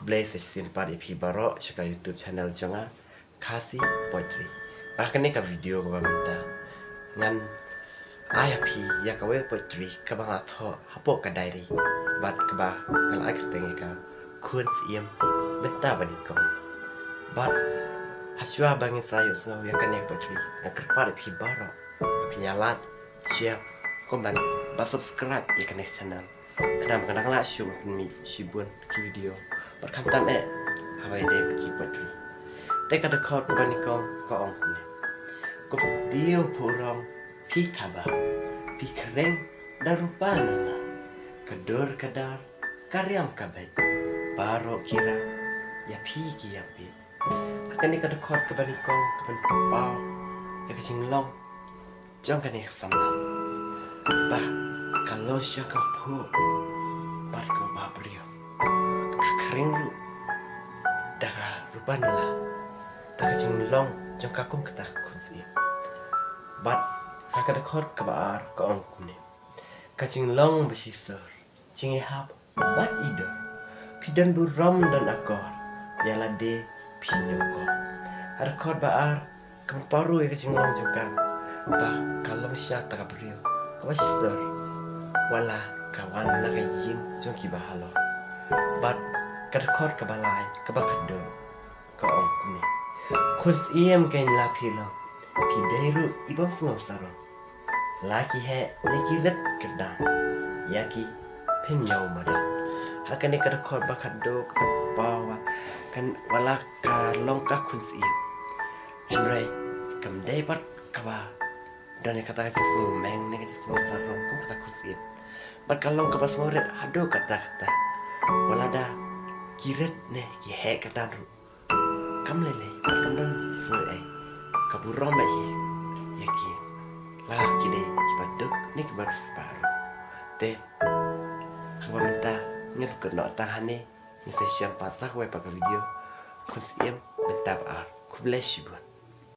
Kublai sesin pada epi baru cakap YouTube channel jangan kasih poetry. Bahkan ni ka video ko minta ngan ayah pi ya kawe poetry ka bang atho hapo ka diary. Bat ka ba ngan ay kerteng ka kun siem benta bani ko. Bat haswa bangin sayo sengaw ya kan yang poetry ngan kerpa epi baru. Penyalat share komen ba subscribe ya kan channel. Kenapa kadang-kadang syuk mi shibun ki video. Berkam tam habai deh ki poetry. Teka de kod kubani kong ni. Kup setiu purong pi kaba, pi kering darupa nina. Kedur kedar karyam kabet. Baro kira ya pi ki yang pi. Akan ni kada kod kubani pau ya kecing long. Jong kan ni sama. Bah kalau syaka pu bar ko babrio. Kering lu dah rupan lah. Tak kecing long jong kakung ketak kunsi. Bat kakak dekor kebar ke ongkum ni. Kecing long besisir. Cingi hap bat ido. Pidan buram dan akor. Yala de pinyoko. Ada kor baar kemparu ya kecing long jong kak. Bah kalau syak tak brio. Kabasisir. Wala kawan nak yin jong kibahalo. Bat kadekor kebalai kebakado ke ongkum ni. Kus iem kain la pilo. Pidairu ibang sengaw saro. Laki he neki ret kedan. Yaki pemyaw madan. Hakan ni kadekor bakado ke bawa kan wala ka longka kus iem. Henry kam dapat kaba. Dan kata kasi sumeng ni kasi sarong kung kata kus iem. Bat kalong ka basmoret hado kata. Wala da kiret ne ki he kedan ru. Kam lele kam dan seai kaburom bayi yaki lah kide kibaduk ni kibaru separuh te kamu minta ngel kena tahan ni sesi 4 pakai video kun siem bentar ku bless you.